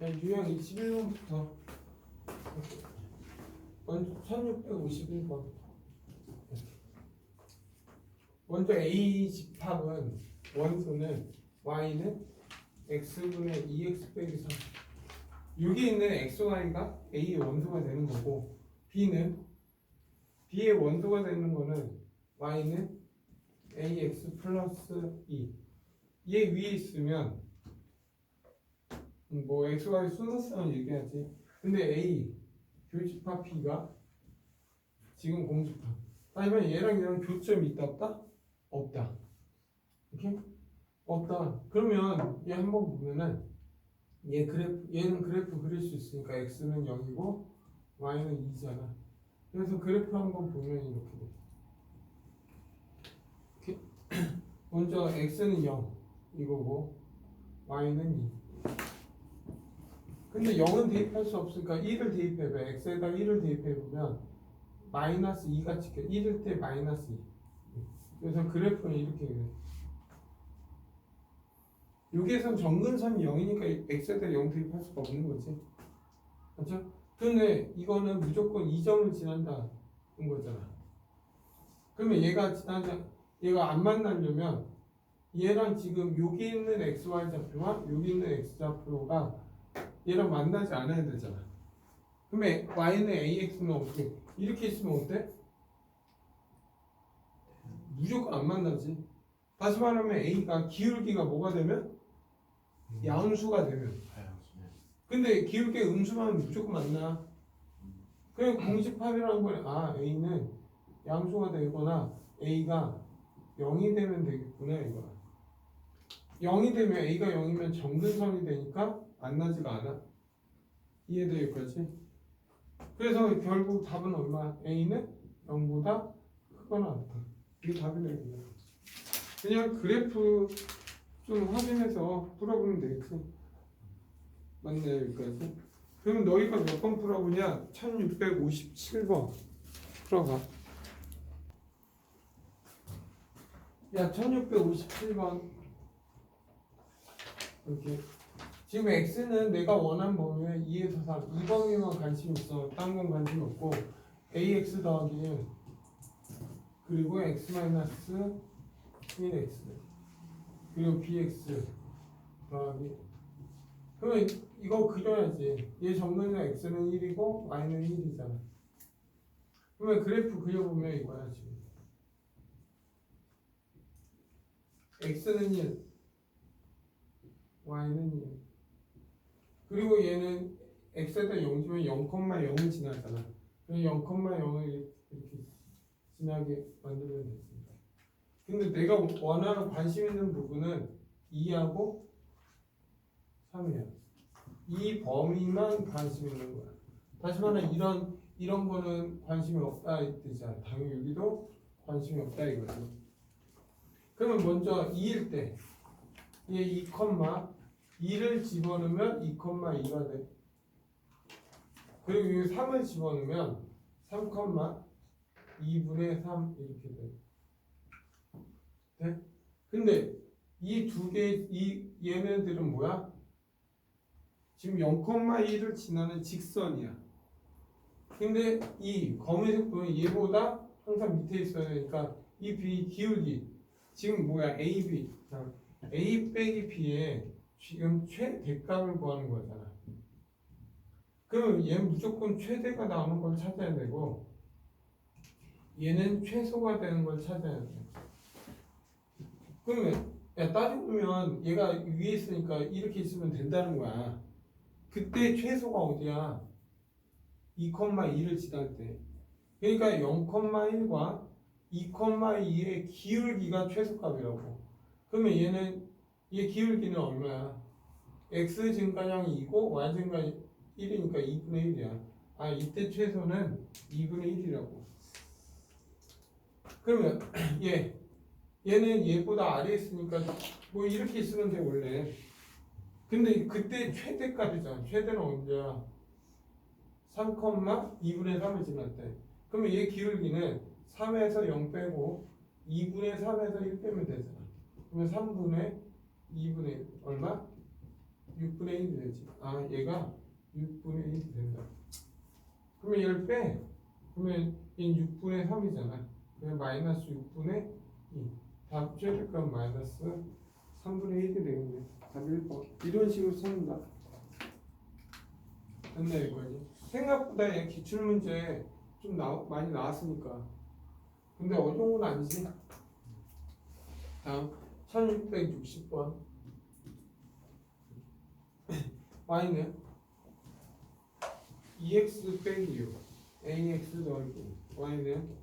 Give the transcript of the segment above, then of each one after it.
유형 21번부터 먼저 1651번. 먼저 A 집합은 원소는 y는 x분의 2x 빼기 3. 여기 있는 xy가 A의 원소가 되는 거고 B는 B의 원소가 되는 거는 y는 ax 플러스 2. 얘 위에 있으면 뭐 xy 순서상을 얘기하지. 근데 A 교집합 B가 지금 공집합. 아니면 얘랑 교점이 있다 없다? 없다. 이렇게? 없다. 그러면 얘 한번 보면은 얘는 그래프 그릴 수 있으니까 x는 0이고 y는 2잖아. 그래서 그래프 한번 보면 이렇게 돼. 이렇게 먼저 x는 0 이거고 y는 2. 근데 0은 대입할 수 없으니까 1을 대입해봐. x에다 1을 대입해보면 마이너스 2가 찍혀. 1일 때 마이너스 2. 그래서 그래프는 이렇게 돼. 여기에선 정근선이 0이니까 x에다 0 대입할 수가 없는 거지. 그렇죠? 근데 이거는 무조건 2점을 지난다는 거잖아. 그러면 얘가 안 만나려면 얘랑 지금 여기 있는 xy 좌표와 여기 있는 x 좌표가 얘랑 만나지 않아야 되잖아. 그러면 y는 ax는 어떻게? 이렇게 있으면 어때? 무조건 안 만나지. 다시 말하면 a가 기울기가 뭐가 되면? 양수가 되면. 근데 기울기 음수만 무조건 만나. 그냥 공집합이라는 거는 a는 양수가 되거나 a가 0이 되면 되겠구나 이거야. 0이 되면 a가 0이면 정근선이 되니까 만나지가 않아. 이해돼 여기까지? 그래서 결국 답은 얼마? a는 0보다 크거나 같다. 이게 답이네. 그냥 그래프 좀 확인해서 풀어보면 되겠지. 맞네 여기까지. 그러면 너희가 몇 번 풀어보냐? 1657번 풀어봐. 야 1657번 이렇게 지금 x는 내가 원하는 범위에 2에서 3 이 범위만 관심 있어. 딴 건 관심 없고 ax 더하기 그리고 x 마이너스 1x 그리고 bx 더하기. 그러면 이거 그려야지. 얘 정근의 x는 1이고 y는 1이잖아. 그러면 그래프 그려보면 이거야 지금. x는 1 y는 1 그리고 얘는 x에다 0주면 0,0을 지나잖아. 그래서 0,0을 이렇게 지나게 만들면 됐습니다. 근데 내가 원하는 관심 있는 부분은 2하고 3이야. 이 범위만 관심 있는 거야. 다시 말하면 이런 거는 관심이 없다 이 뜻이야. 당연히 여기도 관심이 없다 이거지. 그러면 먼저 2일 때 얘 2,2를 집어넣으면 2,2가 돼. 그리고 여기 3을 집어넣으면 3,2분의 3 이렇게 돼. 네? 근데 이 두 개, 얘네들은 뭐야? 지금 0,1을 지나는 직선이야. 근데 이 검은색 보면 얘보다 항상 밑에 있어야 되니까 이 B 기울기 지금 뭐야? AB A 빼기 B에 지금 최대값을 구하는 거잖아. 그럼 얘는 무조건 최대가 나오는 걸 찾아야 되고 얘는 최소가 되는 걸 찾아야 돼. 그러면 따지고 보면 얘가 위에 있으니까 이렇게 있으면 된다는 거야. 그때 최소가 어디야? 2,2를 지날 때. 그러니까 0,1과 2,2의 기울기가 최소값이라고. 그러면 얘 기울기는 얼마야? x 증가량이 2고 y 증가량이 1이니까 2분의 1이야. 이때 최소는 2분의 1이라고. 그러면 얘는 얘보다 아래에 있으니까 뭐 이렇게 있으면 돼 원래. 근데 그때 최대값이잖아. 최대는 언제야? 3,2분의 3을 지날 때. 그러면 얘 기울기는 3에서 0 빼고 2분의 3에서 1 빼면 되잖아. 그러면 3분의 2분의 1 얼마? 6분의 1이 되지. 아 얘가 6분의 1이 된다. 그러면 얘를 빼. 그러면 얘는 6분의 3이잖아. 그냥 마이너스 6분의 2. 답 최대값 마이너스 3분의 1이 되겠네. 답 1번. 이런 식으로 쓰는다. 됐나 이거지? 생각보다 얘 기출문제 좀 많이 나왔으니까. 근데 어려운 건 아니지. 다음 1660번. y는 2x 빼기 6 ax 더하기 y는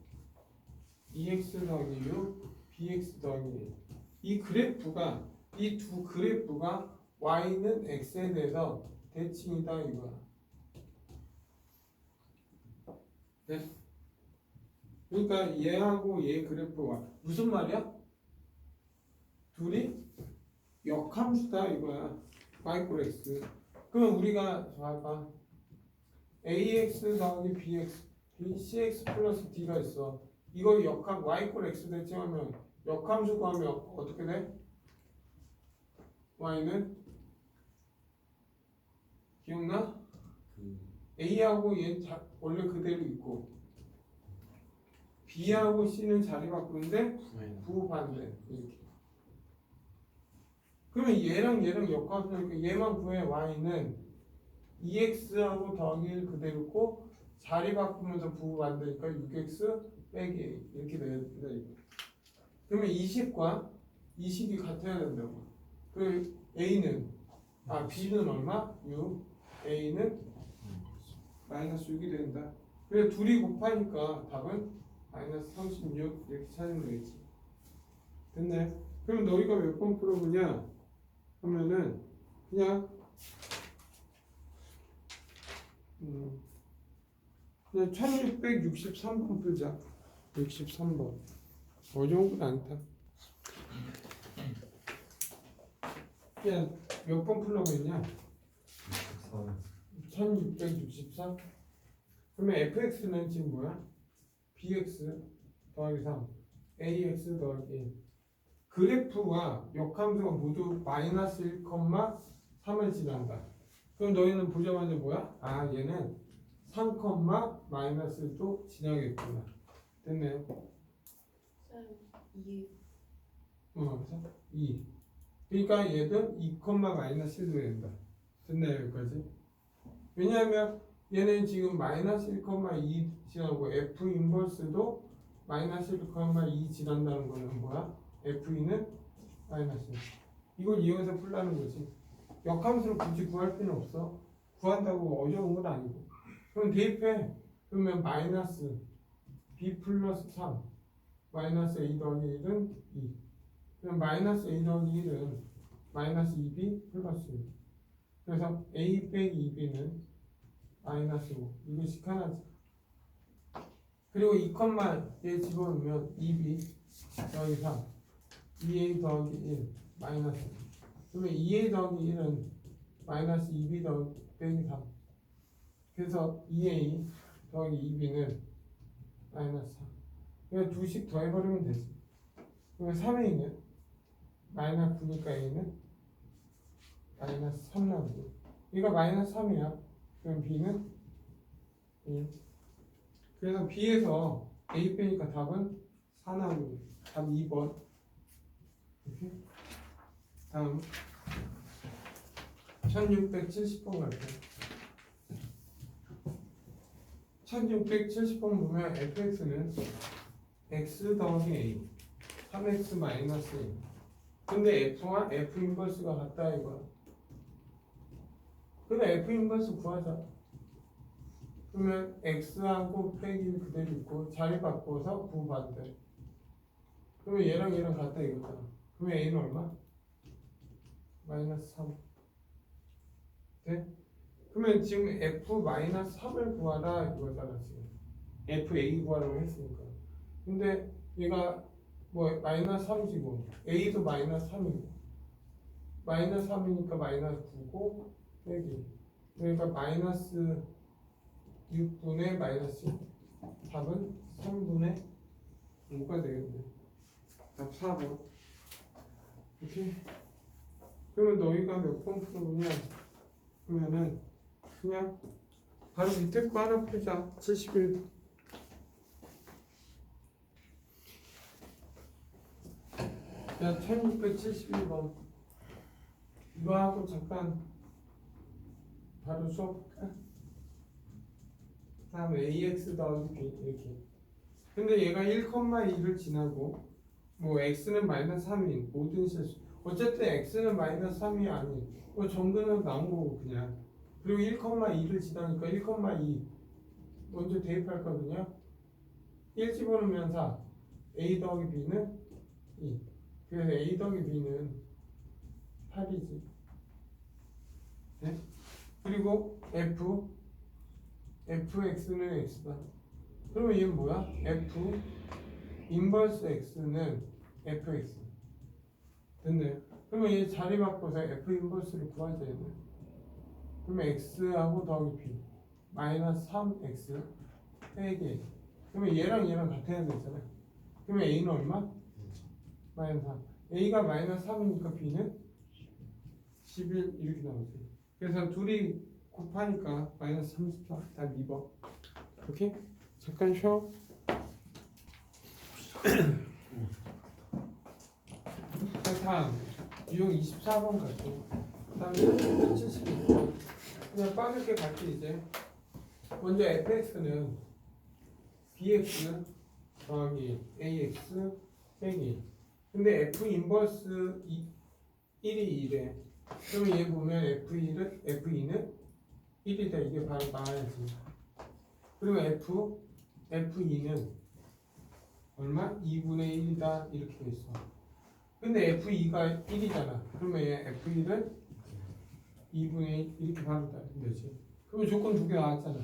2x 더하기 6 bx 더하기 1. 이 그래프가 이 두 그래프가 y는 x에 대해서 대칭이다 이거야. 네? 그러니까 얘하고 얘 그래프가 무슨 말이야? 둘이 역함수다 이거야. y 꼴 x. 그럼 우리가 봐봐. ax 더하기 bx, cx 플러스 d가 있어. 이거 역함 y 꼴 x 대칭하면 역함수 구하면 어떻게 돼? y는 기억나? a하고 얘 원래 그대로 있고 b하고 c는 자리 바꾸는데 부반대 이렇게. 그러면 얘랑 역함수니까 얘만 구해. y는 2x하고 더하기 1 그대로고 자리 바꾸면서 부호 만드니까 6x 빼기 이렇게 된다 이거. 그러면 20과 20이 같아야 된다고. 그 a는 b는 얼마? 6. a는 마이너스 6이 된다. 그래 둘이 곱하니까 답은 마이너스 36 이렇게 찾으면 되겠지. 됐네. 그럼 너희가 몇 번 풀어보냐 하면은 그냥 1663번 풀자. 63번. 어려운 건 아니다. 그냥 몇 번 풀라고 했냐? 1663. 그러면 fx는 지금 뭐야? bx 더하기 3 ax 더하기 1. 그래프와 역함수가 모두 마이너스 1,3을 지난다. 그럼 너희는 보자마자 뭐야? 얘는 3, 마이너스 1도 지나겠구나. 됐네요. 쌤, 이게 2. 그러니까 얘는 2, 마이너스 1도 된다. 됐나요 여기까지? 왜냐하면 얘는 지금 마이너스 1,2 지나고 f 인버스도 마이너스 1,2 지난다는 거는 뭐야? f2는 마이너스 1. 이걸 이용해서 풀라는 거지. 역함수를 굳이 구할 필요는 없어. 구한다고 어려운 건 아니고. 그럼 대입해. 그러면 마이너스 b 플러스 3 마이너스 a 더하기 1은 2. 그럼 마이너스 a 더하기 1은 마이너스 2b 플러스 1. 그래서 a 빼기 2b는 마이너스 5. 이것이 하나지. 그리고 2,얘 집어넣으면 2b 더하기 3 2a 더하기 1 마이너스 1. 그러면 2a 더하기 1은 마이너스 2b 더하기 빼기 3. 그래서 2a 더하기 2b는 마이너스 3. 그러니까 두씩 더해버리면 되지. 그러면 3a는 마이너스 9니까 a는 마이너스 3 나오고. 얘가 마이너스 3이야. 그럼 b는 1. 그래서 b에서 a 빼니까 답은 4 나오고. 답 2번. 이렇게. 다음 1670번 갈게요. 1670번 보면 fx는 x 더하기 a 3x 마이너스 1. 근데 f와 f 인버스가 같다 이거야. 근데 f 인버스 구하자. 그러면 x하고 빼기 1 그대로 있고 자리 바꿔서 부반대. 그러면 얘랑 같다 이거잖아. 그러면 a는 얼마? 마이너스 3. 네? 그러면 지금 f-3을 구하라 이거잖아 지금. fa 구하라고 했으니까. 근데 얘가 뭐 마이너스 3이고 a도 마이너스 3이고 마이너스 3이니까 마이너스 9고 빼기. 그러니까 마이너스 6분의 마이너스 1. 답은 3분의 5가 되겠네. 답 4번. 이렇게 그러면 너희가 몇 번 풀어보냐? 그러면은 그냥 바로 밑에 거 하나 풀자. 71. 야, 1671번. 이거 하고 잠깐 바로 수업 할까? 다음 ax 더하기 b 이렇게. 근데 얘가 1,2를 지나고 뭐 x는 마이너스 3인 모든 실수. 어쨌든 x는 마이너스 3이 아닌 뭐 정근은 나온 거고 그냥. 그리고 1,2를 지나니까 1,2 먼저 대입할 거거든요. 1 집어넣으면 4 a 더하기 b는 2. 그래서 a 더하기 b는 8이지. 네? 그리고 fx는 x다. 그러면 얘는 뭐야? f 인버스 x는 fx. 됐네. 그러면 얘 자리 바꿔서 f 인버스를 구하자 얘는. 그러면 x하고 더하기 b 마이너스 3x 빼기 a. 그러면 얘랑 같아야 되잖아. 그러면 a는 얼마? 마이너스 3. a가 마이너스 3이니까 b는 11 이렇게 나오지. 그래서 둘이 곱하니까 마이너스 34. 다 2번. 오케이? 잠깐 쉬어. 자, 다음 유형 24번 갈게. 그 다음에 72번. 그냥 빠르게 갈게 이제. 먼저 fx는 bx 더하기 ax 빼기. 근데 f 인버스 1이 2래. 그러면 얘 보면 f2는 1이다. 이게 바로 나와야지. 그리고 f2는 얼마? 2분의 1이다. 이렇게 돼 있어. 근데 f2가 1이잖아. 그러면 얘 f1은 2분의 1 이렇게 바로 따르면 되지. 그러면 조건 두 개 나왔잖아.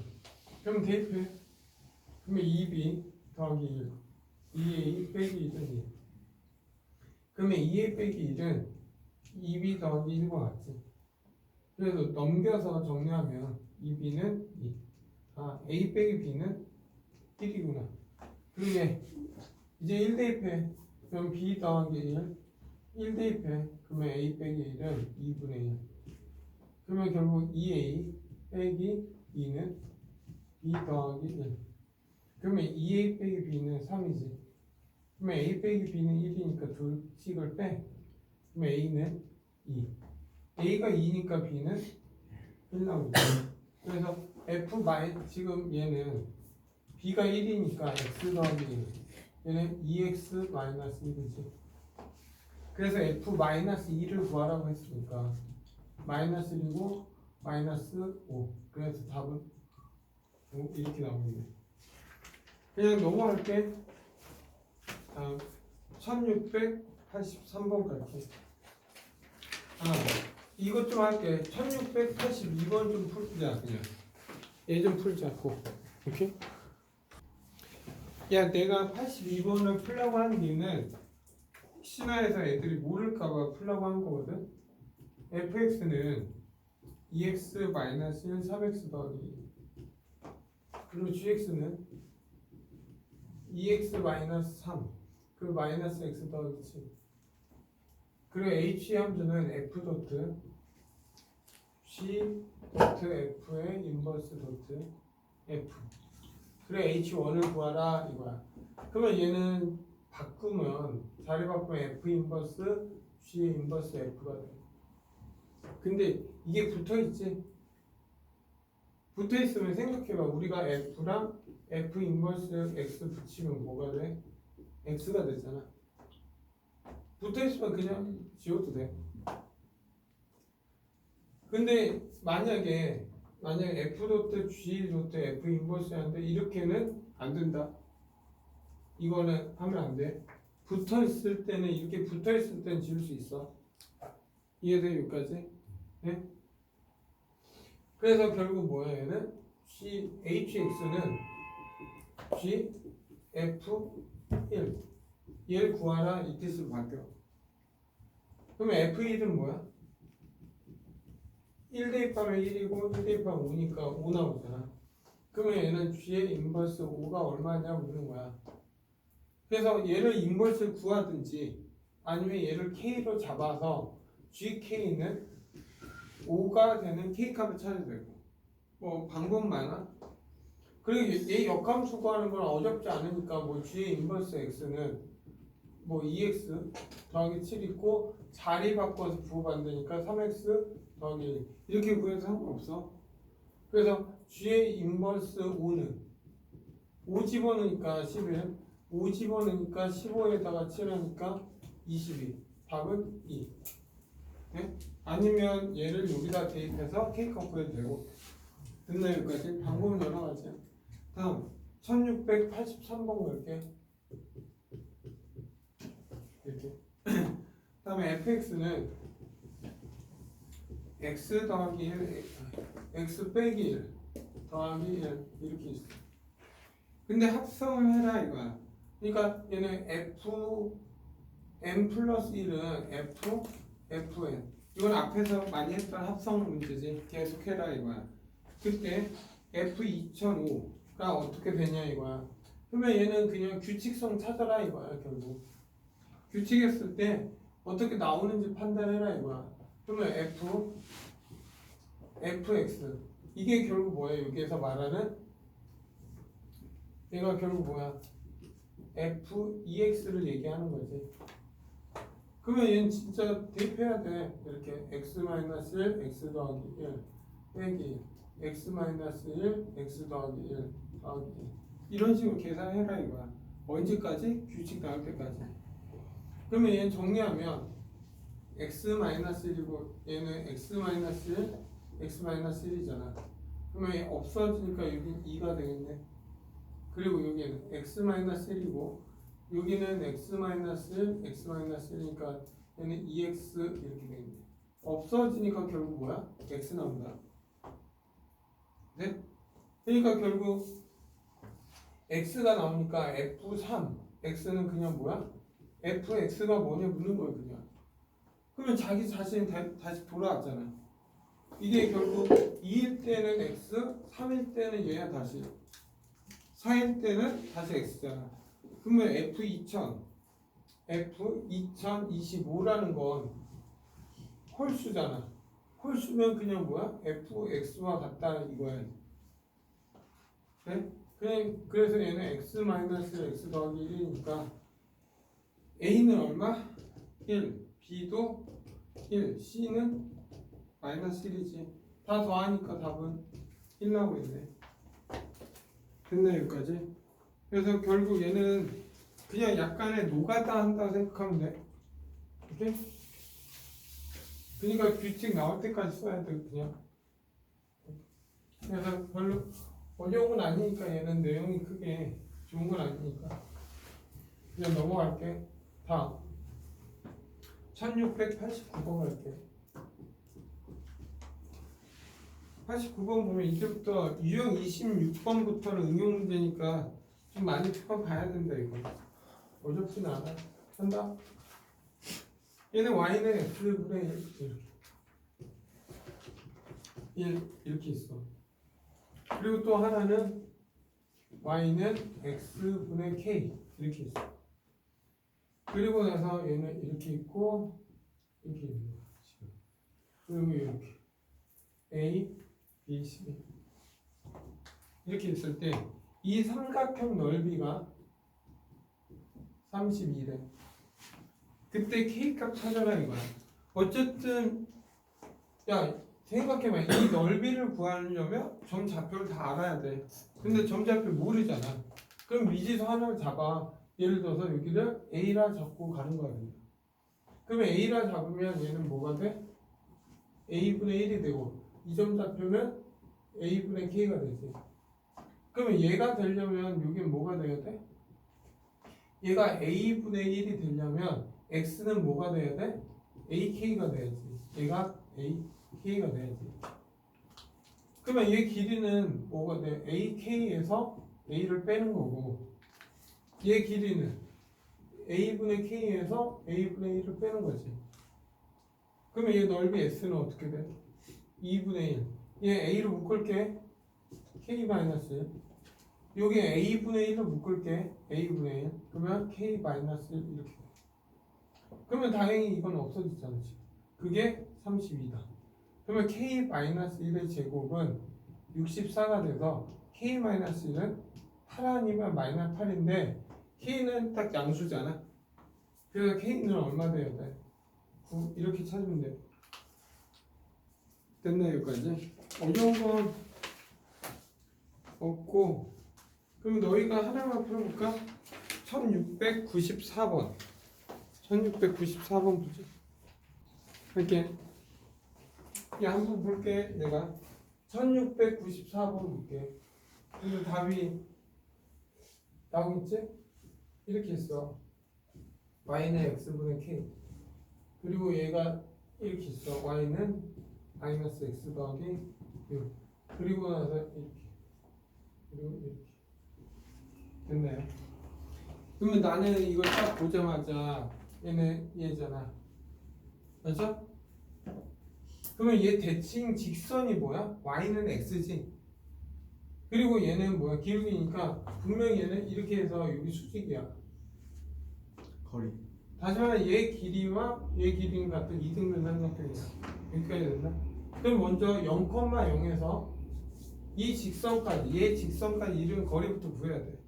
그럼 대입해. 그러면 2b 더하기 1 2a 빼기 1은 2. 그러면 2a 빼기 1은 2b 더하기 1과 같지. 그래서 넘겨서 정리하면 2b는 2. 아, a 빼기 b는 1이구나. 그러면 이제 1 대입해. 그럼 b 더하기 1 대입해. 그러면 a 빼기 1은 2분의 1. 그러면 결국 2a 빼기 2는 b 더하기 1. 그러면 2a 빼기 b는 3이지. 그러면 a 빼기 b는 1이니까 둘씩을 빼. 그러면 a는 2. a가 2니까 b는 1 나오죠. 그래서 f 지금 얘는 b가 1이니까 x 더하기 1. 얘는 2x 마이너스 1이지. 그래서 f 마이너스 2를 구하라고 했으니까 마이너스 1이고 마이너스 5. 그래서 답은 5 이렇게 나오겠네. 그냥 넘어갈게. 다음 1683번 갈게. 아, 이것 좀 할게. 1682번 좀 풀자 그냥. 얘 좀 풀자고. 오케이? 야, 내가 82번을 풀려고 하는 이유는 신화에서 애들이 모를까봐 풀려고 한 거거든. fx는 2x 마이너스 1 3x 더하기 그리고 gx는 2x 마이너스 3 그 마이너스 x 더하기 7. 그리고 h 함수는 f 도트 g 도트 f의 인버스 도트 f. 그래 h1을 구하라 이거야. 그러면 얘는 바꾸면 자리 바꾸면 f 인버스 g 인버스 f가 돼. 근데 이게 붙어있지. 붙어있으면 생각해봐. 우리가 f랑 f 인버스 x 붙이면 뭐가 돼? x가 되잖아. 붙어있으면 그냥 지워도 돼. 근데 만약에 f 도트 g 도트 f 인버스인데 이렇게는 안 된다. 이거는 하면 안 돼. 붙어있을 때는 이렇게 붙어있을 때는 지울 수 있어. 이해돼 여기까지? 네? 그래서 결국 뭐야 얘는? hx는 g f1 얘를 구하라 이 뜻으로 바뀌어. 그러면 f1은 뭐야? 1 대입하면 1이고 1 대입하면 5니까 5 나오잖아. 그러면 얘는 g의 인버스 5가 얼마냐고 묻는 거야. 그래서 얘를 인버스를 구하든지 아니면 얘를 k로 잡아서 GK는 5가 되는 K값을 찾아야 되고 뭐 방법 많아. 그리고 얘 역함수 구하는 건 어렵지 않으니까 뭐 G의 인버스 X는 뭐 2X 더하기 7 있고 자리 바꿔서 부호받으니까 3X 더하기 1 이렇게 구해도 상관없어. 그래서 G의 인버스 5는 5 집어넣으니까 11 5 집어넣으니까 15에다가 7하니까 22 답은 2. 네? 아니면 얘를 여기다 대입해서 K값 구해도 되고 됐나 여기까지? 방법은 여러 가지야. 다음 1683번 갈게. 이렇게 다음에 fx는 x 더하기 1 x 빼기 1 더하기 1 이렇게 있어. 근데 합성을 해라 이거야. 그러니까 얘는 f n 플러스 1은 f fn 이건 앞에서 많이 했던 합성 문제지. 계속 해라 이거야. 그때 f 2005가 어떻게 되냐 이거야. 그러면 얘는 그냥 규칙성 찾아라 이거야. 결국 규칙했을 때 어떻게 나오는지 판단해라 이거야. 그러면 fx 이게 결국 뭐야? 여기에서 말하는 얘가 결국 뭐야? f2x를 얘기하는 거지. 그러면 얘는 진짜 대입해야 돼. 이렇게 x-1 x 더하기 1 빼기 x-1 x 더하기 1 더하기 1 이런 식으로 계산해라 이거야. 언제까지? 규칙 나올 때까지. 그러면 얘는 정리하면 x-1이고 얘는 x-1 x-1이잖아. 그러면 얘 없어지니까 여기 2가 되겠네. 그리고 여기는 x-1이고 여기는 x-1 x-1이니까 얘는 2x 이렇게 되겠네. 없어지니까 결국 뭐야? x 나온다. 네? 그러니까 결국 x가 나오니까 f3 x는 그냥 뭐야? fx가 뭐냐 묻는 거예요 그냥. 그러면 자기 자신 다시 돌아왔잖아. 이게 결국 2일 때는 x, 3일 때는 얘야 다시 4일 때는 다시 x잖아. 그러면 F2025라는 건 홀수잖아. 홀수면 그냥 뭐야? fx와 같다 이거야. 네? 그래서 얘는 x-x 더하기 1이니까 a는 얼마? 1, b도 1, c는 마이너스 1이지. 다 더하니까 답은 1 나오고 있네. 됐네 여기까지. 그래서 결국 얘는 그냥 약간의 노가다 한다고 생각하면 돼. 오케이? 그러니까 규칙 나올 때까지 써야 돼 그냥. 그래서 별로 어려운 건 아니니까 얘는 내용이 크게 좋은 건 아니니까 그냥 넘어갈게. 다음 1689번 갈게. 89번 보면 이제부터 유형 26번부터는 응용 문제니까 좀 많이 풀어봐야 된다 이거. 어렵진 않아. 한다. 얘는 y는 x분의 1 이렇게 있어. 그리고 또 하나는 y는 x분의 k 이렇게 있어. 그리고 나서 얘는 이렇게 있고 이렇게 있는 거야 지금. 그리고 이렇게 a, b, c 이렇게 있을 때 이 삼각형 넓이가 32래. 그때 k값 찾아라 이거야. 어쨌든 야 생각해봐. 이 넓이를 구하려면 점좌표를 다 알아야 돼. 근데 점좌표 모르잖아. 그럼 미지수 하나를 잡아. 예를 들어서 여기를 a라 잡고 가는 거야. 그러면 a라 잡으면 얘는 뭐가 돼? a분의 1이 되고 이 점좌표면 a분의 k가 되지. 그러면 얘가 되려면 여긴 뭐가 돼야 돼? 얘가 a분의 1이 되려면 x는 뭐가 돼야 돼? ak가 돼야지. 얘가 ak가 돼야지. 그러면 얘 길이는 뭐가 돼? ak에서 a를 빼는 거고 얘 길이는 a분의 k에서 a분의 1을 빼는 거지. 그러면 얘 넓이 s는 어떻게 돼? 2분의 1. 얘 a를 묶을게. k 마이너스. 여기 a분의 1을 묶을게. a분의 1. 그러면 k 마이너스 1 이렇게 돼. 그러면 당연히 이건 없어지잖아 지금. 그게 32다. 그러면 k-1의 제곱은 64가 돼서 k-1은 8 아니면 마이너스 8인데 k는 딱 양수잖아. 그래서 k는 얼마 돼야 돼? 9 이렇게 찾으면 돼. 됐나 여기까지? 어려운 건 없고 그럼 너희가 하나만 풀어볼까? 1694번 1694번 보자. 이렇게 한번 볼게. 내가 1694번 볼게. 근데 답이 나오겠지? 이렇게 있어. y는 x분의 k 그리고 얘가 이렇게 있어. y는 마이너스 x 더하기 6 그리고 나서 이렇게 그리고 이렇게 됐나요? 그러면 나는 이걸 딱 보자마자 얘는 얘잖아. 맞죠? 그러면 얘 대칭 직선이 뭐야? y는 x지. 그리고 얘는 뭐야? 기울기니까 분명히 얘는 이렇게 해서 여기 수직이야. 거리. 다시 말해 얘 길이와 얘 길이는 같은 이등변 삼각형이야. 여기까지 됐나? 그럼 먼저 0,0에서 이 직선까지 얘 직선까지 이른 거리부터 구해야 돼.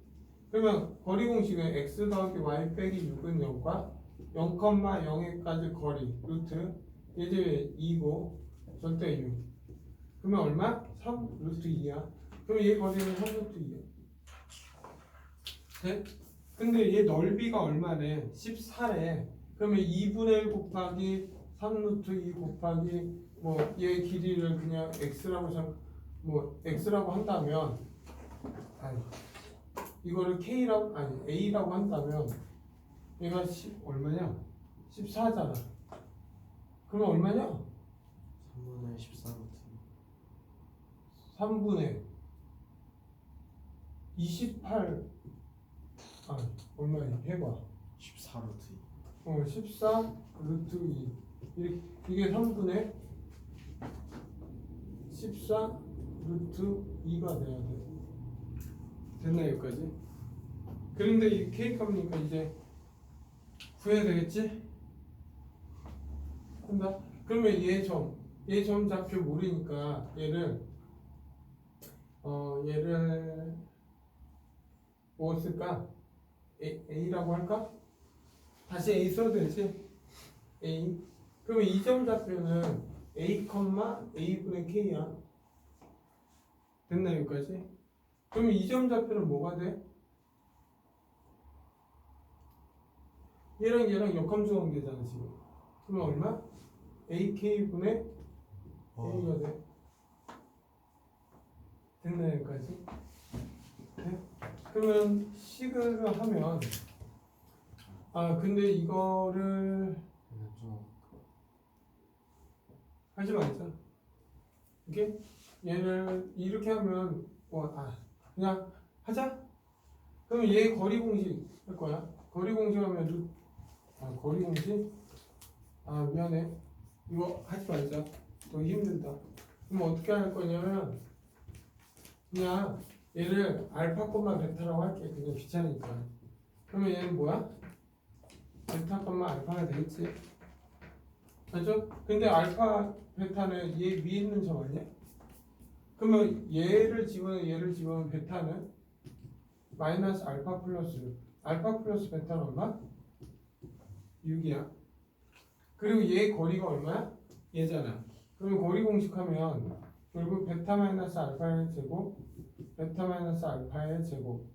그러면 거리 공식은 x 더하기 y 빼기 6은 0과 0,0에까지 거리 루트 얘제 2고 절대 6 그러면 얼마? 3 루트 2야. 그럼 얘 거리는 3 루트 2야. 네? 근데 얘 넓이가 얼마래? 14래. 그러면 2분의 1 곱하기 3 루트 2 곱하기 뭐 얘 길이를 그냥 x라고 한다면 아니 이거를 k라고 아니 a라고 한다면 얘가 얼마냐? 14잖아. 그럼 얼마냐? 3분의 14루트 3분의 28 얼마야? 해봐. 14루트 14 루트 2 이게 3분의 14 루트 2가 돼야 돼. 됐나 여기까지? 그런데 이 K값이니까 이제 구해야 되겠지? 한다? 그러면 얘 점 좌표 모르니까 얘를 뭐 쓸까? A라고 할까? 다시 A 써도 되지? A 그러면 이 점 좌표는 A, A분의 K야. 됐나 여기까지? 그러면 이 점 좌표는 뭐가 돼? 얘랑 역함수 관계잖아 지금. 그러면 얼마? AK분의 A가 돼. 됐나 여기까지? 네? 그러면 식을 하면 근데 이거를 좀 하지 말자. 이게 얘를 이렇게 하면 그냥 하자. 그럼 얘 거리 공식 할 거야. 거리 공식 하면 거리 공식 미안해. 이거 하지 말자. 너무 힘들다. 그럼 어떻게 할 거냐면 그냥 얘를 알파 콤마 베타라고 할게. 그냥 귀찮으니까. 그러면 얘는 뭐야? 베타 콤마 알파가 되겠지. 맞죠? 근데 알파 베타는 얘 위에 있는 점 아니야? 그러면 얘를 집으면 베타는 마이너스 알파 플러스 베타는 얼마? 6이야. 그리고 얘 거리가 얼마야? 얘잖아. 그러면 거리 공식하면 결국 베타 마이너스 알파의 제곱 베타 마이너스 알파의 제곱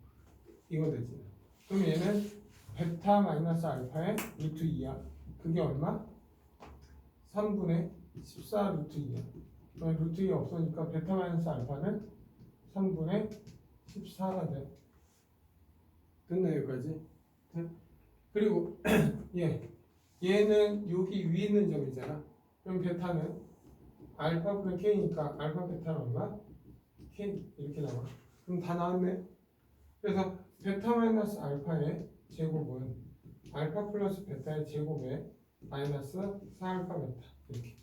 이거 되지. 그럼 얘는 베타 마이너스 알파의 루트 2야. 그게 얼마? 3분의 14 루트 2야. 그럼 루트 2 없으니까 베타 마이너스 알파는 3분의 14가 돼. 됐나 여기까지? 그리고 얘는 여기 위에 있는 점이잖아. 그럼 베타는 알파분의 k니까 알파 베타는 얼마? k 이렇게 나와. 그럼 다 나왔네. 그래서 베타 마이너스 알파의 제곱은 알파 플러스 베타의 제곱에 마이너스 4알파 베타 이렇게.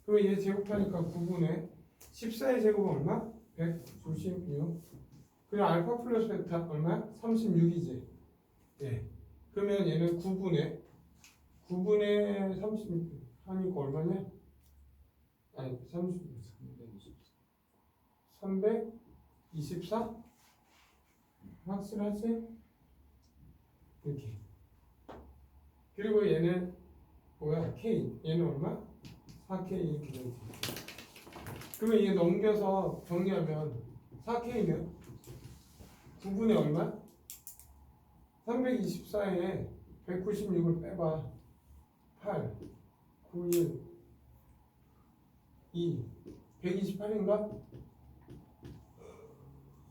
그러면 얘 제곱하니까 9분의 14의 제곱은 얼마? 196. 그리고 알파 플러스 베타 얼마야? 36이지. 예. 그러면 얘는 9분의 36 하니까 얼마냐? 아니 324? 확실하지? 이렇게. 그리고 얘는 뭐야? K. 얘는 얼마? 4K 이렇게 되지. 그러면 얘 넘겨서 정리하면 4K는 9분의 얼마? 324에 196을 빼봐. 8, 9, 1, 2, 128인가?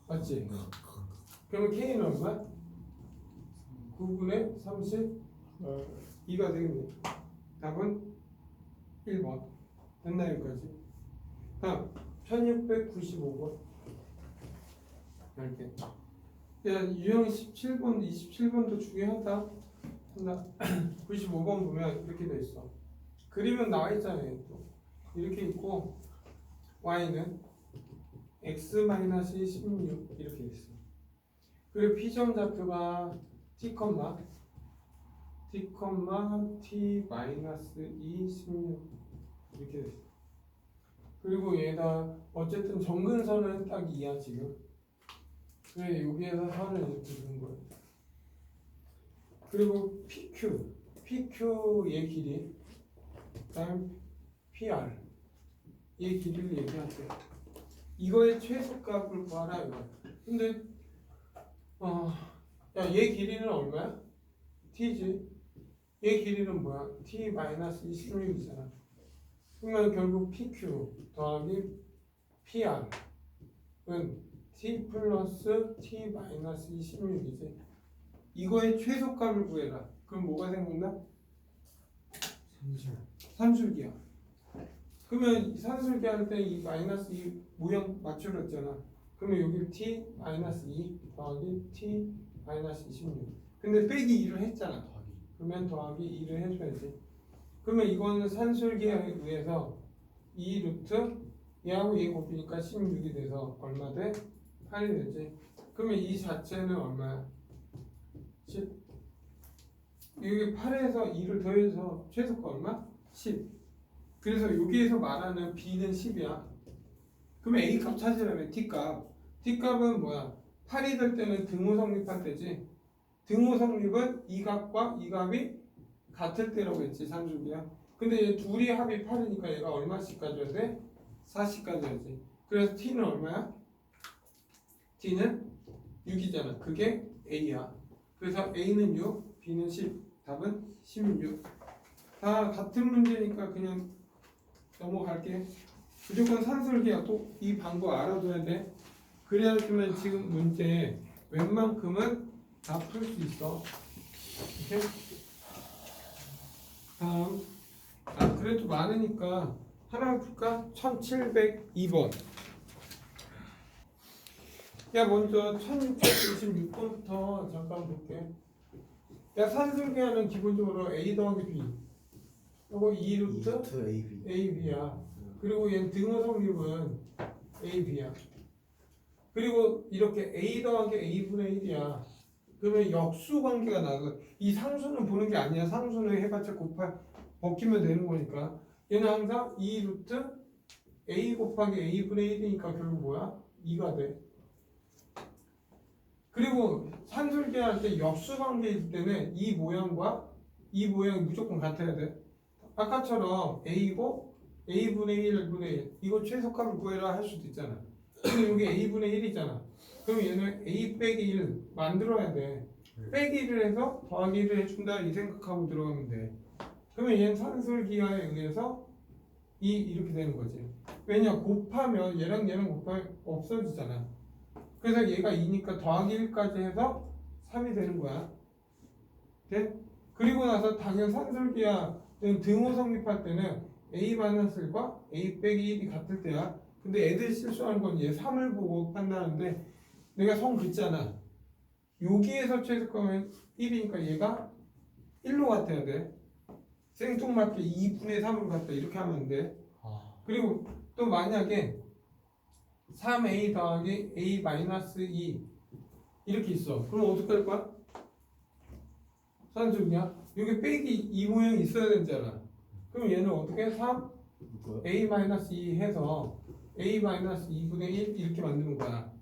맞지? 그러면 K는 얼마? 9분의 32가 되겠네. 답은 1번. 됐나 여기까지? 다음 1695번. 이렇게. 야, 유형 17번, 27번도 중요하다. 95번 보면 이렇게 돼 있어. 그림은 나와 있잖아요. 또 이렇게 있고 y는 x-16 이렇게 있어. 그리고 피점 좌표가 t, t-2 16 이렇게 돼 있어. 그리고 얘가 어쨌든 정근선은 딱 2야 지금. 그래 여기에서 선을 이렇게 둔 거예요. 그리고 PQ의 길이, 그다음 PR 얘 길이를 얘기할게요. 이거의 최소값을 구하라 이거. 근데 얘 길이는 얼마야? t지. 얘 길이는 뭐야? t-26이잖아. 그러면 결국 PQ 더하기 PR은 t 플러스 t-26이지. 이거의 최소값을 구해라. 그럼 뭐가 생각나? 산술기야. 그러면 산술기 할 때 이 마이너스 이 모양 맞추려 했잖아. 그러면 여기 t-2 더하기 t-26. 근데 빼기 2를 했잖아. 그러면 더하기 2를 해줘야지. 그러면 이거는 산술기에 의해서 2 루트 얘하고 얘 곱히니까 16이 돼서 얼마 돼? 8이 되지. 그러면 이 자체는 얼마야? 10. 여기 8에서 2를 더해서 최소가 얼마? 10. 그래서 여기에서 말하는 b는 10이야. 그러면 a 값 찾으려면 t 값. t 값은 뭐야? 8이 될 때는 등호 성립할 때지. 등호 성립은 이 값과 이 값이 같을 때라고 했지, 산술기야. 근데 얘 둘이 합이 8이니까 얘가 얼마씩 가져야 돼? 4씩 가져야지. 그래서 t는 얼마야? t는 6이잖아. 그게 a야. 그래서 a는 6, b는 10. 답은 16. 다 같은 문제니까 그냥 넘어갈게. 무조건 산술기야. 또 이 방법 알아둬야 돼. 그래야지만 지금 문제 웬만큼은 다 풀 수 있어. 이렇게. 다음. 그래도 많으니까 하나 풀까? 1702번. 야, 먼저 1696번부터 잠깐 볼게. 야, 산술기하는 기본적으로 a 더하기 b. 요거 2 루트 ab야. 그리고 얘는 등호 성립은 ab야. 그리고 이렇게 a 더하기 a분의 1이야. 그러면 역수 관계가 나가. 이 상수는 보는 게 아니야. 상수는 해봤자 벗기면 되는 거니까. 얘는 항상 2 루트 a 곱하기 a분의 1이니까 결국 뭐야? 2가 돼. 그리고 산술기 할 때 역수 관계일 때는 이 모양과 이 모양이 무조건 같아야 돼. 아까처럼 a고 a분의 1분의 1 이거 최소값을 구해라 할 수도 있잖아. 근데 여기 a분의 1이잖아. 그럼 얘는 a 빼기 1 만들어야 돼. 빼기 1을 해서 더하기 1을 해준다 이 생각하고 들어가면 돼. 그러면 얘는 산술기하에 의해서 이렇게 되는 거지. 왜냐 곱하면 얘랑 얘랑 곱하면 없어지잖아. 그래서 얘가 2니까 더하기 1까지 해서 3이 되는 거야. 돼? 그리고 나서 당연 산술기야 등호 성립할 때는 a-1과 a 빼기 1이 같을 때야. 근데 애들 실수하는 건 얘 3을 보고 판단하는데 내가 성 긋잖아. 여기에서 최소값은 1이니까 얘가 1로 같아야 돼. 생뚱맞게 2분의 3으로 같다 이렇게 하면 안 돼. 그리고 또 만약에 3a 더하기 a-2 이렇게 있어. 그럼 어떻게 할 거야? 산술기야? 여기 빼기 이 모양이 있어야 되잖아. 그럼 얘는 어떻게 3 이거요? a-2 해서 a-2분의 1 이렇게 만드는 거야.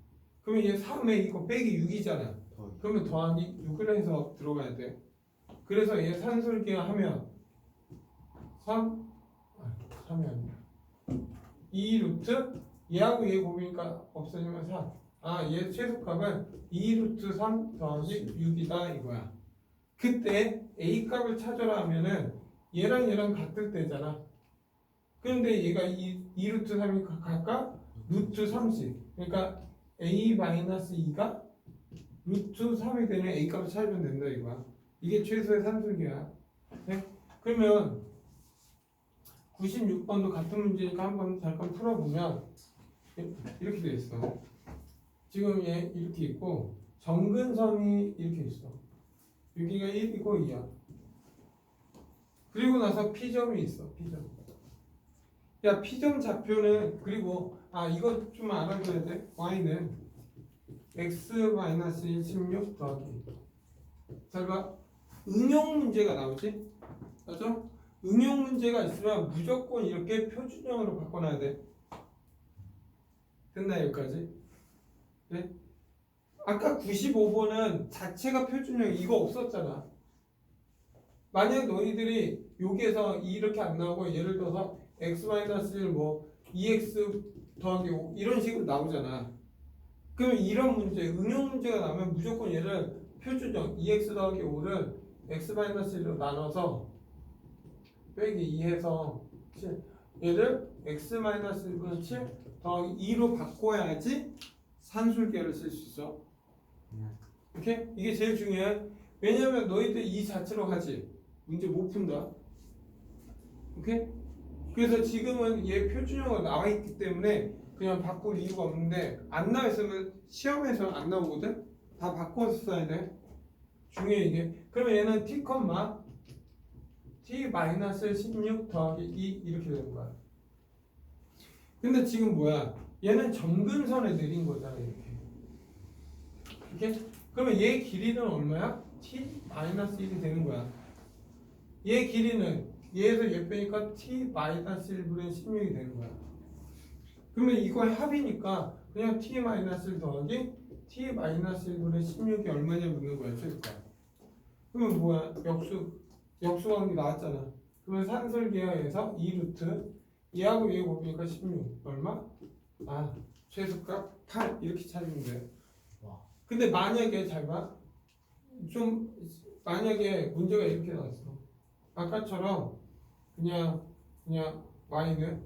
그러면 얘 3에 이거 빼기 6이잖아. 더하기. 그러면 더하기 6을 해서 들어가야 돼. 그래서 얘 산술기화 하면 3 3이 아니야. 2 루트 얘하고 얘 곱이니까 없어지면 4. 얘 최소값은 2 루트 3 더하기 6이다 이거야. 그때 a 값을 찾으라 하면은 얘랑 얘랑 같을 때잖아. 그런데 얘가 2 루트 3이 각각 루트 30. 그러니까 a-2가 루트 3이 되는 a 값을 찾으면 된다 이거야. 이게 최소의 산술기야. 네? 그러면 96번도 같은 문제니까 한번 잠깐 풀어보면 이렇게 돼 있어. 지금 얘 이렇게 있고 정근선이 이렇게 있어. 여기가 1이고 2야. 그리고 나서 P점이 있어. P점. 야, P점 좌표는 그리고 이거 좀 알아줘야 돼. Y는 x-1 16 더하기. 잘 봐. 응용 문제가 나오지? 맞죠? 응용 문제가 있으면 무조건 이렇게 표준형으로 바꿔놔야 돼. 됐나 여기까지? 네? 아까 95번은 자체가 표준형 이거 없었잖아. 만약 너희들이 여기에서 이렇게 안 나오고 예를 들어서 x-1 뭐 2x 더하기 5 이런 식으로 나오잖아. 그러면 이런 문제, 응용 문제가 나오면 무조건 얘를 표준형 2x 더하기 5를 x-1로 나눠서 빼기 2해서 7 얘를 x-1분의 7 더하기 2로 바꿔야지 산술계를 쓸 수 있어. 오케이? 이게 제일 중요해. 왜냐면 너희들 이 자체로 하지 문제 못 푼다. 오케이? 그래서 지금은 얘 표준형으로 나와 있기 때문에 그냥 바꿀 이유가 없는데 안 나와 있으면 시험에서 안 나오거든? 다 바꿔서 써야 돼. 중요해 이게. 그러면 얘는 t, t-16 더하기 2 이렇게 되는 거야. 근데 지금 뭐야? 얘는 정근선에 내린 거잖아 이렇게. 이렇게? 그러면 얘 길이는 얼마야? t-1이 되는 거야. 얘 길이는 얘에서 얘 빼니까 t-1분의 16이 되는 거야. 그러면 이거 합이니까 그냥 t-1 더하기 t-1분의 16이 얼마냐 묻는 거야 최소값. 그러면 뭐야? 역수관계 나왔잖아. 그러면 산술계화에서 2루트 얘하고 얘 곱이니까 16 얼마? 최소값 8 이렇게 찾으면 돼. 와. 근데 만약에 잘 봐. 좀 만약에 문제가 이렇게 나왔어. 아까처럼 그냥 y는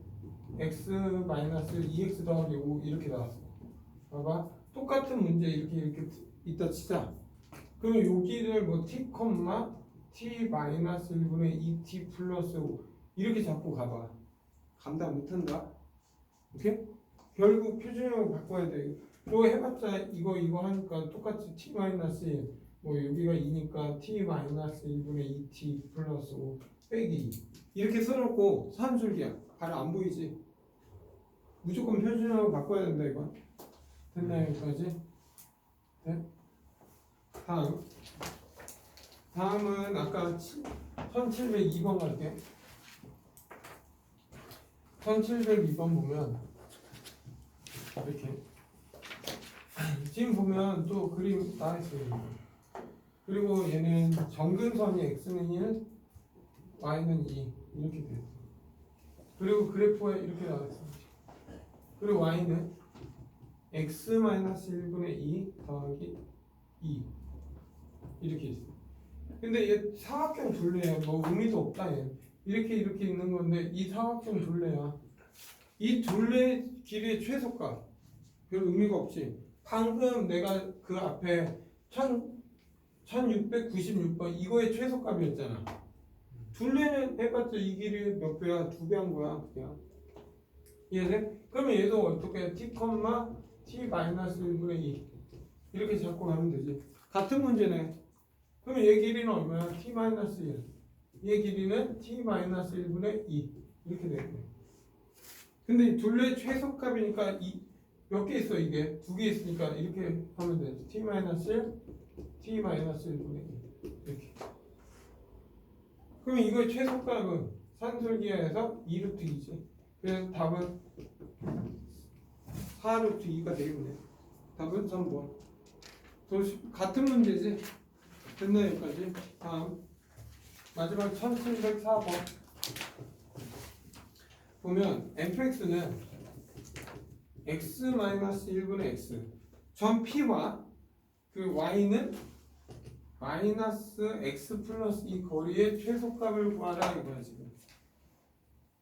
x-2x 더하기 5 이렇게 나왔어. 봐봐. 똑같은 문제 이렇게 이따 치자. 그러면 여기를 뭐 t,t-1분의 2t 플러스 5 이렇게 잡고 가봐. 감당 못한다. 오케이? 결국 표준형을 바꿔야 돼. 이거 해봤자 이거 하니까 똑같이 t-1 뭐 여기가 2니까 t-1분의 2t 플러스 5 빼기 2 이렇게 써놓고 산술기야. 바로 안 보이지? 무조건 표준형을 바꿔야 된다 이거. 됐나요 여기까지? 네? 다음은 아까 1702번 갈게. 1702번 보면 이렇게 지금 보면 또 그림 나와 있어요. 그리고 얘는 정근선이 x는 1, y는 2 이렇게 돼 있어. 그리고 그래프에 이렇게 나와 있어. 그리고 y는 x-1분의 2 더하기 2 이렇게 있어. 근데 얘 사각형 둘레야. 뭐 의미도 없다 얘. 이렇게 있는 건데 이 사각형 둘레야. 이 둘레 길이의 최소값 별 의미가 없지. 방금 내가 그 앞에 1696번 이거의 최소값이었잖아. 둘레는 해봤자 이 길이 몇 배야? 2배 한 거야 그냥. 이해돼? 그러면 얘도 어떻게 t,t-1분의 2 이렇게 잡고 가면 되지. 같은 문제네. 그러면 얘 길이는 얼마야? t-1 얘 길이는 t-1분의 2 이렇게 되겠네. 근데 둘레 최소값이니까 몇 개 있어 이게? 2개 있으니까 이렇게 하면 되지. t-1, t-1분의 2 이렇게. 그러면 이거의 최소값은 산술기하에서 2루트 2지. 그래서 답은 4루트 2가 되겠네. 답은 3번. 같은 문제지. 됐나 여기까지? 다음 마지막 1704번 보면 fx는 x-1분의 x 전 p와 그 y는 마이너스 x 플러스 이 거리의 최소값을 구하라 이거야 지금.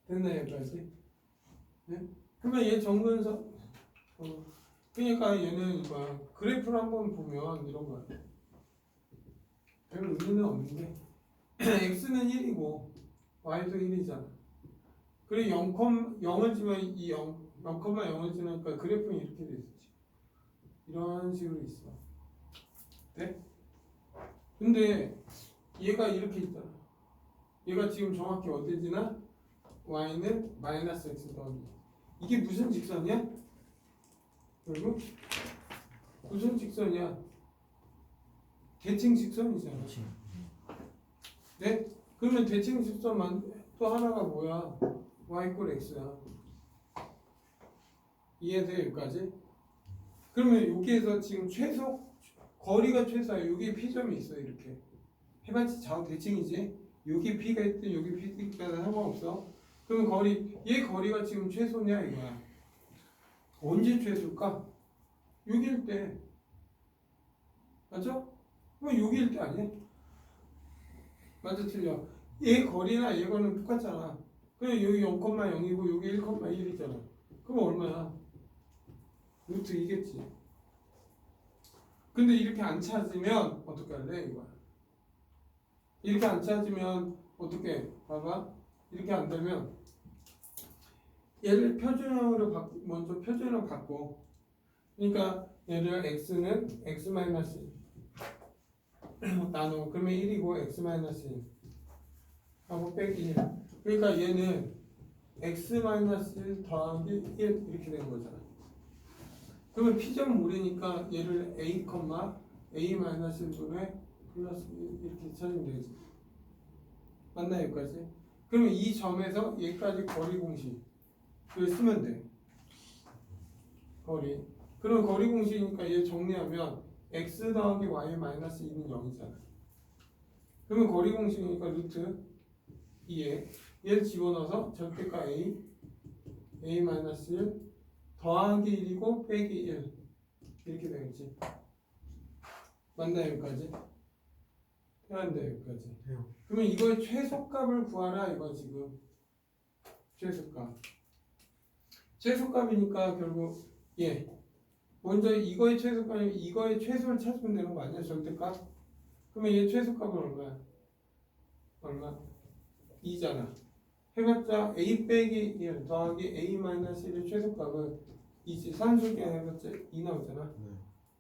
됐나 여기까지? 네? 그러면 얘 정근선 그러니까 얘는 이거야. 그래프를 한번 보면 이런 거야. 별 의미는 없는데 x는 1이고 y도 1이잖아. 그리고 0을 지면 이 0,0을 지나니까 그래프는 이렇게 돼 있지. 이런 식으로 있어. 네? 근데 얘가 이렇게 있잖아. 얘가 지금 정확히 어디지나 y는 마이너스 x 더하기. 이게 무슨 직선이야? 그리고 무슨 직선이야? 대칭 직선이잖아. 그렇지. 네? 그러면 대칭 직선만 또 하나가 뭐야? y = x야. 이해돼 여기까지? 그러면 여기에서 지금 최소 거리가 최소야. 여기 P점이 있어 이렇게. 해봤자 좌우 대칭이지. 여기 P가 있든 여기 P가 있든 상관없어. 그럼 얘 거리가 지금 최소냐 이거야. 언제 최소일까? 6일 때. 맞죠? 그럼 6일 때 아니야? 맞아 틀려. 얘 거리나 얘 거는 똑같잖아. 그럼 여기 0,0이고 여기 1,1이잖아. 그럼 얼마야? 루트 2겠지. 근데 이렇게 안 찾으면 어떻게 할래 이거야? 이렇게 안 찾으면 어떻게? 봐봐. 이렇게 안 되면 얘를 표준형으로 먼저 표준형 바꿔. 그러니까 얘를 x는 x-1 나누고 그러면 1이고 x-1 하고 빼기 1. 그러니까 얘는 x-1 더하기 1 이렇게 되는 거잖아. 그러면 P점 모르니까 얘를 a,a-1분의 플러스 1 이렇게 찾으면 되지. 맞나 여기까지? 그러면 이 점에서 얘까지 거리 공식을 쓰면 돼. 거리. 그럼 거리 공식이니까 얘 정리하면 x 더하기 y 마이너스 2는 0이잖아. 그러면 거리 공식이니까 루트 2에 얘를 집어넣어서 절대가 a-1 더하기 1이고 빼기 1 이렇게 되겠지. 맞나 여기까지? 해안돼 여기까지. 해요. 그러면 이거의 최소값을 구하라 이거 지금. 최소값이니까 결국 먼저 이거의 최소값이면 이거의 최소를 찾으면 되는 거 아니야? 절대값? 그러면 얘 최소값은 얼마야? 얼마? 2잖아. 해봤자 a 빼기 1 더하기 a-1의 최소값은 2지. 산술기 해봤자 2 나오잖아. 네.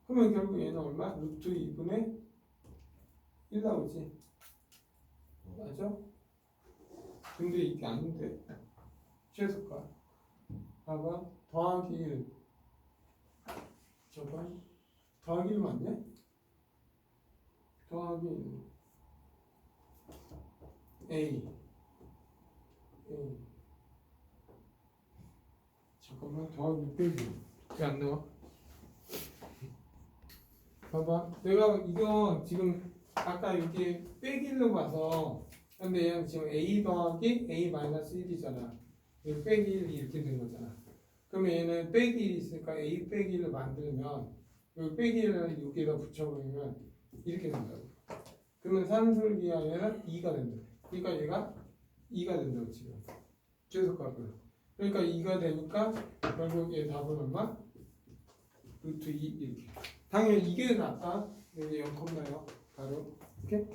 그러면 결국 얘는 얼마? 루트 2분의 1 나오지. 맞아? 근데 이게 아닌데 최소값 봐봐. 더하기 1 저번 더하기 1 맞네? 더하기 1 A 잠깐만 더하기 빼기 왜 안 나와? 봐봐 내가 이거 지금 아까 여기 빼기로 봐서 근데 얘는 지금 A 더하기 A 마이너스 1이잖아. 여기 빼기 1이 이렇게 된 거잖아. 그러면 얘는 빼기 1이 있으니까 A 빼기 1을 만들면 여기 빼기 1을 여기에다 붙여버리면 이렇게 된다고. 그러면 산술기하에는 2가 된다. 그러니까 얘가 2가 된다고 지금 최소값을. 그러니까 2가 되니까 결국 얘 답은 얼마? 루트 2 이렇게. 당연히 이게 낫다. 여기 0,0 바로 이렇게